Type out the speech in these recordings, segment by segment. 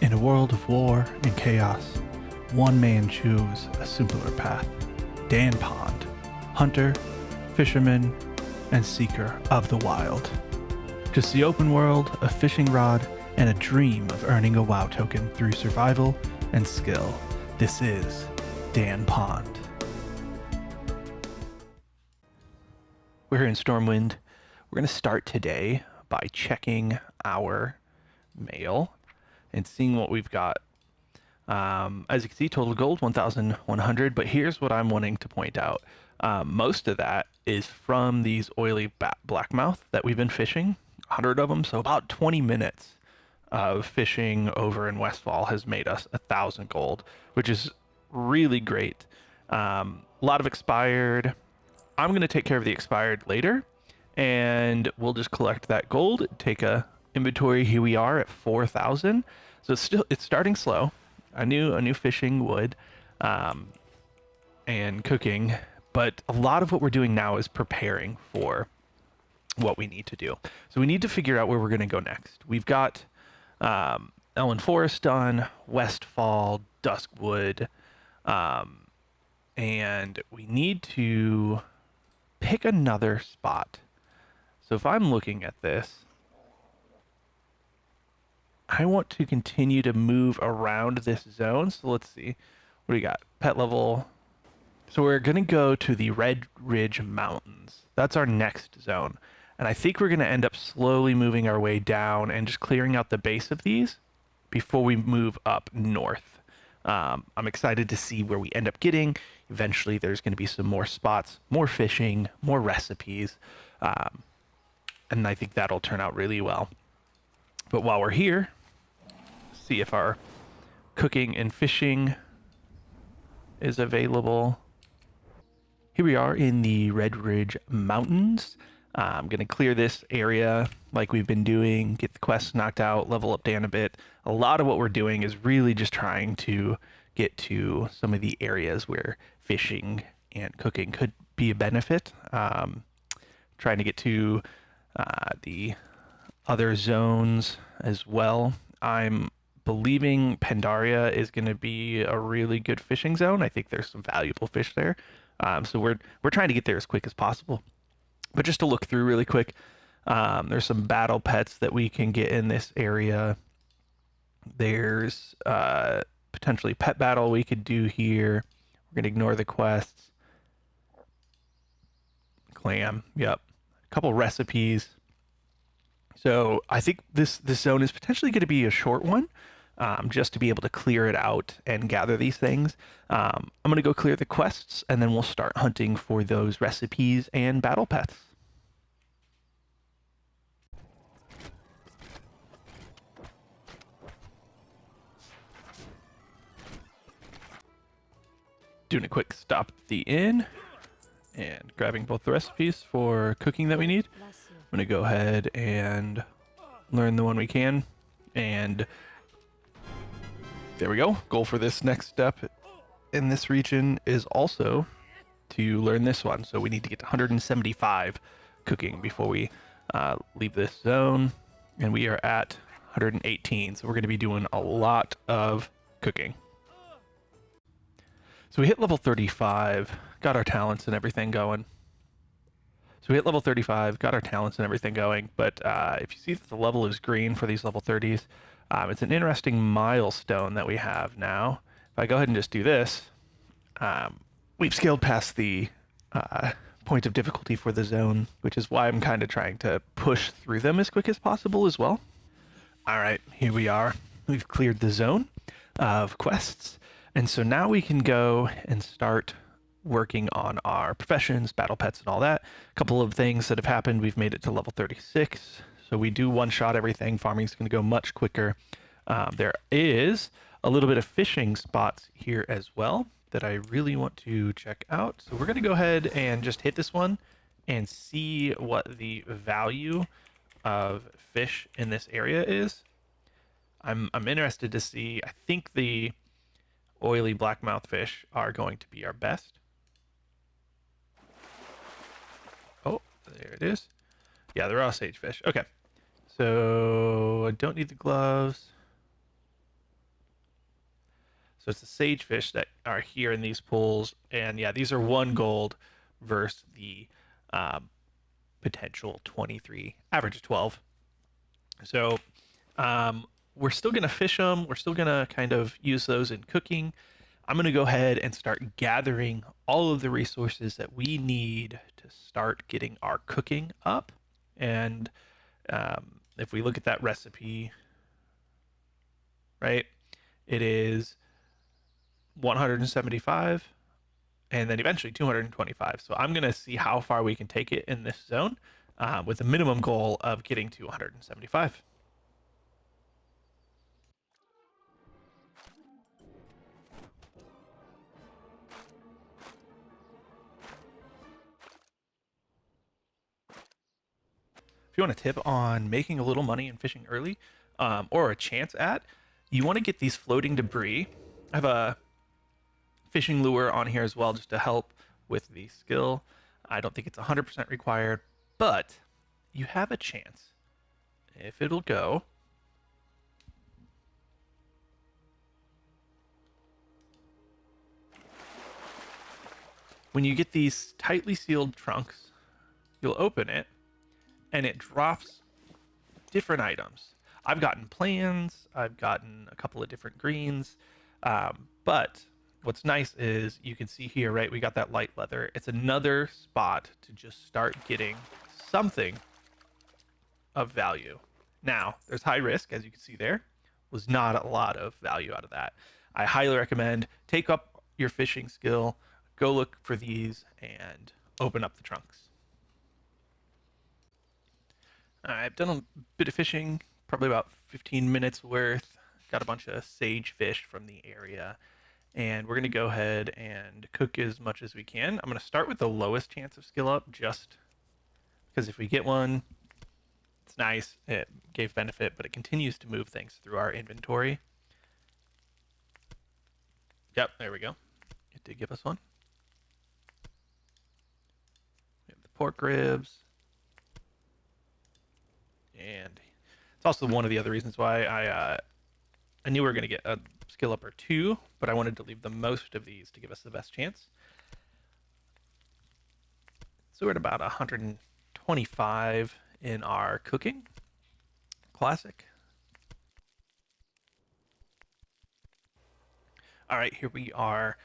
In a world of war and chaos, one man chose a simpler path. Dan Pond, hunter, fisherman, and seeker of the wild. Just the open world, a fishing rod, and a dream of earning a WoW token through survival and skill. This is Dan Pond. We're here in Stormwind. We're going to start today by checking our mail and seeing what we've got. As you can see, total gold 1,100, but here's what I'm wanting to point out. Most of that is from these oily blackmouth that we've been fishing, 100 of them, so about 20 minutes of fishing over in Westfall has made us 1,000 gold, which is really great. A lot of expired. I'm going to take care of the expired later, and we'll just collect that gold, take a inventory. Here we are at 4,000. So it's starting slow. I knew fishing would, and cooking, but a lot of what we're doing now is preparing for what we need to do. So we need to figure out where we're going to go next. We've got Elwyn Forest done, Westfall, Duskwood, and we need to pick another spot. So if I'm looking at this, I want to continue to move around this zone. So let's see. What do we got? Pet level. So we're going to go to the Redridge Mountains. That's our next zone. And I think we're going to end up slowly moving our way down and just clearing out the base of these before we move up north. I'm excited to see where we end up getting. Eventually there's going to be some more spots, more fishing, more recipes. And I think that'll turn out really well. But while we're here, see if our cooking and fishing is available. Here we are in the Redridge Mountains. I'm going to clear this area like we've been doing, get the quests knocked out, level up Dan a bit. A lot of what we're doing is really just trying to get to some of the areas where fishing and cooking could be a benefit. Trying to get to the other zones as well. I'm believing Pandaria is going to be a really good fishing zone. I think there's some valuable fish there. So we're trying to get there as quick as possible. But just to look through really quick, there's some battle pets that we can get in this area. There's potentially pet battle we could do here. We're going to ignore the quests. Clam, yep. A couple recipes. So I think this zone is potentially going to be a short one, just to be able to clear it out and gather these things. I'm going to go clear the quests, and then we'll start hunting for those recipes and battle pets. Doing a quick stop at the inn and grabbing both the recipes for cooking that we need. I'm going to go ahead and learn the one we can. And there we go. Goal for this next step in this region is also to learn this one. So we need to get to 175 cooking before we leave this zone. And we are at 118. So we're going to be doing a lot of cooking. So we hit level 35, got our talents and everything going. So we hit level 35, got our talents and everything going, but if you see that the level is green for these level 30s, it's an interesting milestone that we have now. If I go ahead and just do this, we've scaled past the point of difficulty for the zone, which is why I'm kind of trying to push through them as quick as possible as well. All right, here we are. We've cleared the zone of quests, and so now we can go and start working on our professions, battle pets, and all that. A couple of things that have happened. We've made it to level 36, so we do one-shot everything. Farming's going to go much quicker. There is a little bit of fishing spots here as well that I really want to check out. So we're going to go ahead and just hit this one and see what the value of fish in this area is. I'm interested to see. I think the oily blackmouth fish are going to be our best. Oh, there it is. Yeah, the raw sage fish. Okay. So I don't need the gloves. So it's the sagefish that are here in these pools, and yeah, these are 1 gold versus the potential 23, average of 12. So we're still gonna fish them. We're still gonna kind of use those in cooking. I'm gonna go ahead and start gathering all of the resources that we need to start getting our cooking up. And if we look at that recipe, right, it is 175 and then eventually 225. So I'm going to see how far we can take it in this zone with a minimum goal of getting to 175. If you want a tip on making a little money and fishing early, or a chance at, you want to get these floating debris. I have a fishing lure on here as well just to help with the skill. I don't think it's 100% required, but you have a chance if it'll go. When you get these tightly sealed trunks, you'll open it and it drops different items. I've gotten plans, I've gotten a couple of different greens, but what's nice is you can see here, right? We got that light leather. It's another spot to just start getting something of value. Now, there's high risk, as you can see there, was not a lot of value out of that. I highly recommend take up your fishing skill, go look for these, and open up the trunks. I've done a bit of fishing, probably about 15 minutes worth. Got a bunch of sage fish from the area, and we're going to go ahead and cook as much as we can. I'm going to start with the lowest chance of skill up, just because if we get one, it's nice. It gave benefit, but it continues to move things through our inventory. Yep, there we go. It did give us one. We have the pork ribs. And it's also one of the other reasons why I knew we were going to get a skill up or two, but I wanted to leave the most of these to give us the best chance. So we're at about 125 in our cooking. Classic. All right, here we are.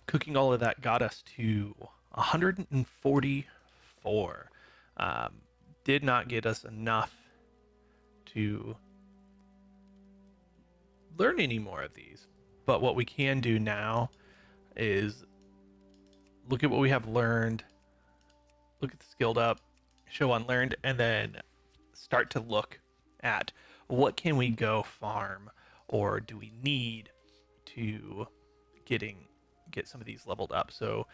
Cooking all of that got us to 144. Did not get us enough to learn any more of these. But what we can do now is look at what we have learned, look at the skilled up, show unlearned, and then start to look at what can we go farm, or do we need to get some of these leveled up. So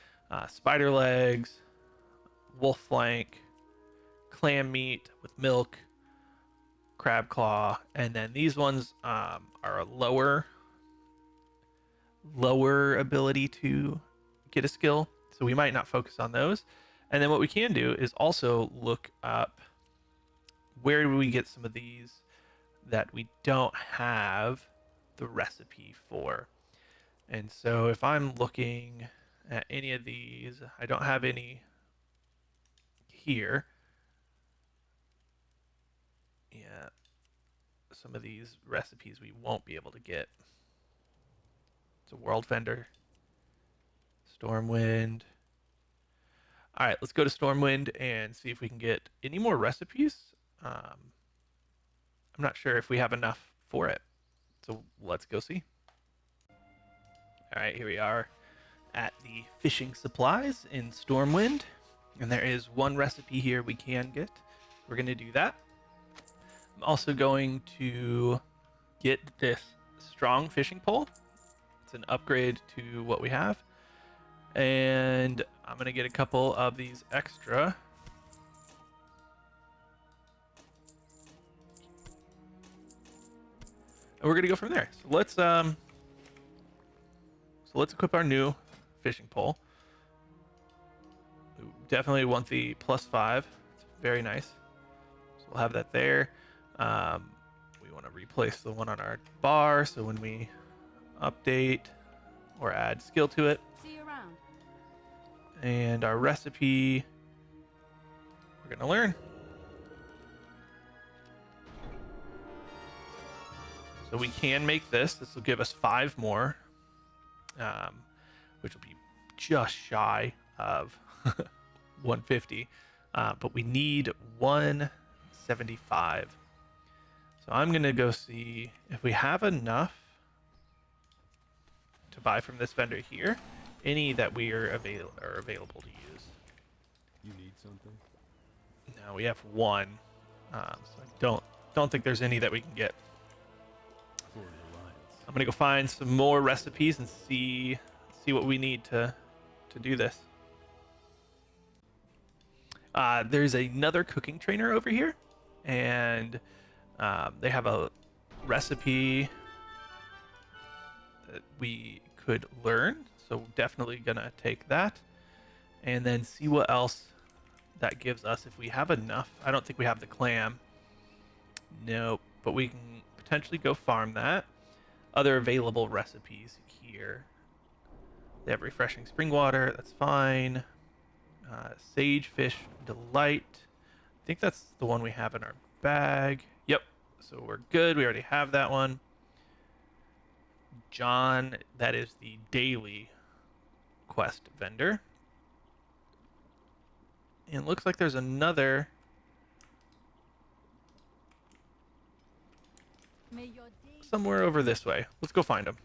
spider legs, wolf flank, clam meat with milk, crab claw, and then these ones are a lower ability to get a skill, so we might not focus on those. And then what we can do is also look up where do we get some of these that we don't have the recipe for. And so if I'm looking at any of these, I don't have any here. Yeah, some of these recipes we won't be able to get. It's a world fender. Stormwind. All right, let's go to Stormwind and see if we can get any more recipes. I'm not sure if we have enough for it. So let's go see. All right, here we are at the fishing supplies in Stormwind. And there is one recipe here we can get. We're going to do that. I'm also going to get this strong fishing pole. It's an upgrade to what we have. And I'm going to get a couple of these extra. And we're going to go from there. So let's equip our new fishing pole. We definitely want the +5. It's very nice. So we'll have that there. We want to replace the one on our bar, so when we update or add skill to it. See you around. And our recipe, we're going to learn. So we can make this. This will give us 5 more, which will be just shy of 150. But we need 175. So I'm going to go see if we have enough to buy from this vendor here. Any that we are available to use. You need something? No, we have 1. So I don't think there's any that we can get. For an alliance. I'm gonna go find some more recipes and see what we need to do this. There's another cooking trainer over here, and they have a recipe that we could learn. So definitely gonna take that, and then see what else that gives us if we have enough. I don't think we have the clam. Nope, but we can potentially go farm that. Other available recipes here. They have refreshing spring water. That's fine. Sage fish delight. I think that's the one we have in our bag. Yep. So we're good. We already have that one. John, that is the daily quest vendor. And it looks like there's another. Somewhere over this way. Let's go find him.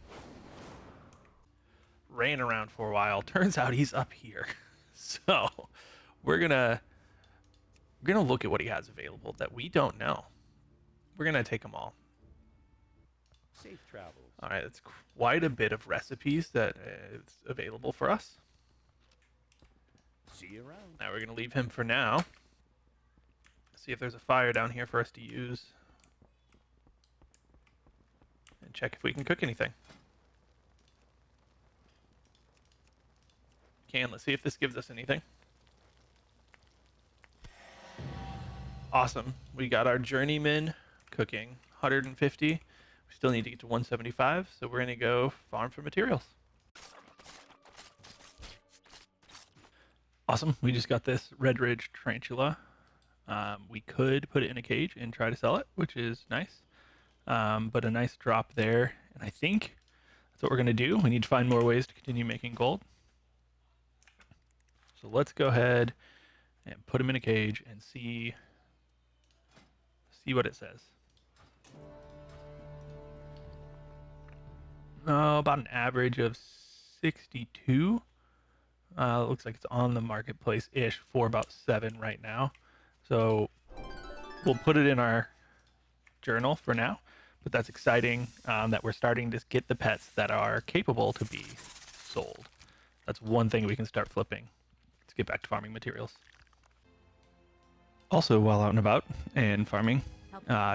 Ran around for a while. Turns out he's up here. So we're gonna look at what he has available that we don't know. We're gonna take them all. Safe travels. All right, that's quite a bit of recipes that is available for us. See you around. Now we're gonna leave him for now. See if there's a fire down here for us to use. And check if we can cook anything. Let's see if this gives us anything. Awesome. We got our journeyman cooking 150. We still need to get to 175, so we're going to go farm for materials. Awesome. We just got this Redridge tarantula. We could put it in a cage and try to sell it, which is nice. But a nice drop there. And I think that's what we're going to do. We need to find more ways to continue making gold. So let's go ahead and put him in a cage and see what it says. Oh, about an average of 62. Looks like it's on the marketplace-ish for about 7 right now. So we'll put it in our journal for now. But that's exciting that we're starting to get the pets that are capable to be sold. That's one thing we can start flipping. Let's get back to farming materials. Also, while out and about and farming,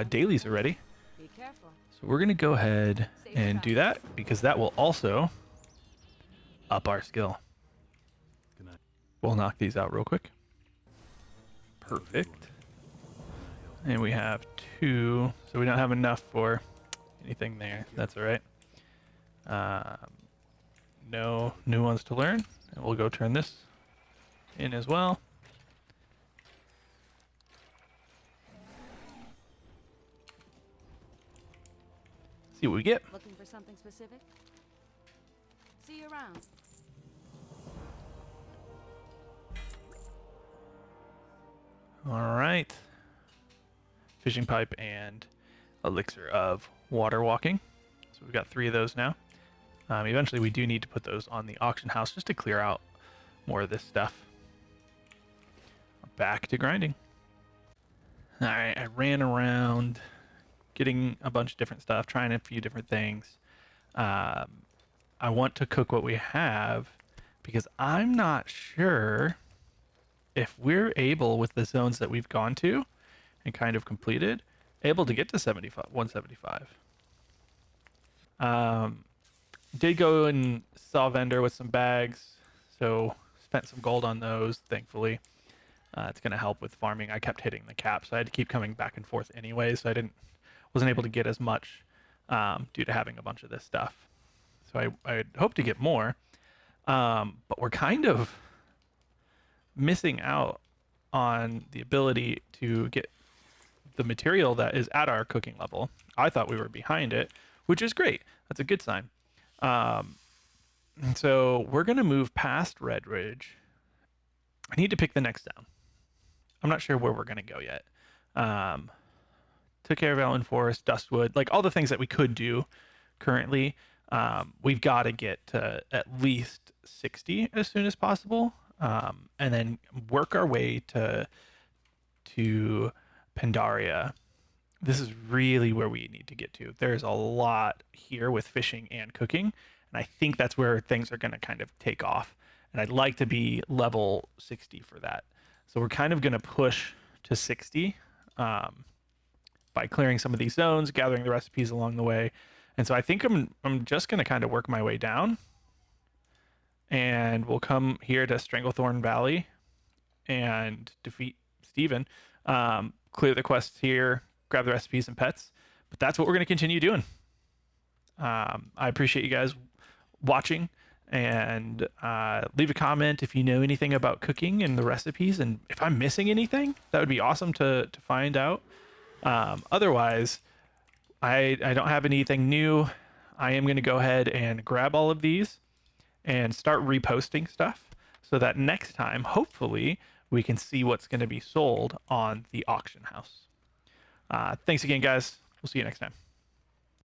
dailies are ready. Be careful. So we're going to go ahead and do that because that will also up our skill. Good night. We'll knock these out real quick. Perfect. And we have 2, so we don't have enough for anything there. That's all right. No new ones to learn. And we'll go turn this in as well. See what we get. Looking for something specific? See you around. All right. Fishing pipe and elixir of water walking. So we've got 3 of those now. Eventually we do need to put those on the auction house just to clear out more of this stuff. Back to grinding. All right, I ran around getting a bunch of different stuff, trying a few different things. I want to cook what we have because I'm not sure if we're able, with the zones that we've gone to and kind of completed, able to get to 175. Did go and saw a vendor with some bags, so spent some gold on those, thankfully. It's going to help with farming. I kept hitting the cap, so I had to keep coming back and forth anyway, so I wasn't able to get as much due to having a bunch of this stuff. So I hope to get more. But we're kind of missing out on the ability to get the material that is at our cooking level. I thought we were behind it, which is great. That's a good sign. And so we're going to move past Redridge. I need to pick the next zone. I'm not sure where we're going to go yet. Took care of Allen Forest, Dustwood, like all the things that we could do currently. We've got to get to at least 60 as soon as possible, and then work our way to Pandaria. This is really where we need to get to. There's a lot here with fishing and cooking, and I think that's where things are going to kind of take off. And I'd like to be level 60 for that. So we're kind of going to push to 60 by clearing some of these zones, gathering the recipes along the way. And so I think I'm just going to kind of work my way down, and we'll come here to Stranglethorn Valley and defeat Steven, clear the quests here, grab the recipes and pets. But that's what we're going to continue doing. I appreciate you guys watching, and leave a comment if you know anything about cooking and the recipes, and if I'm missing anything, that would be awesome to find out. Otherwise, I don't have anything new. I am going to go ahead and grab all of these and start reposting stuff so that next time, hopefully, we can see what's going to be sold on the auction house. Thanks again, guys. We'll see you next time.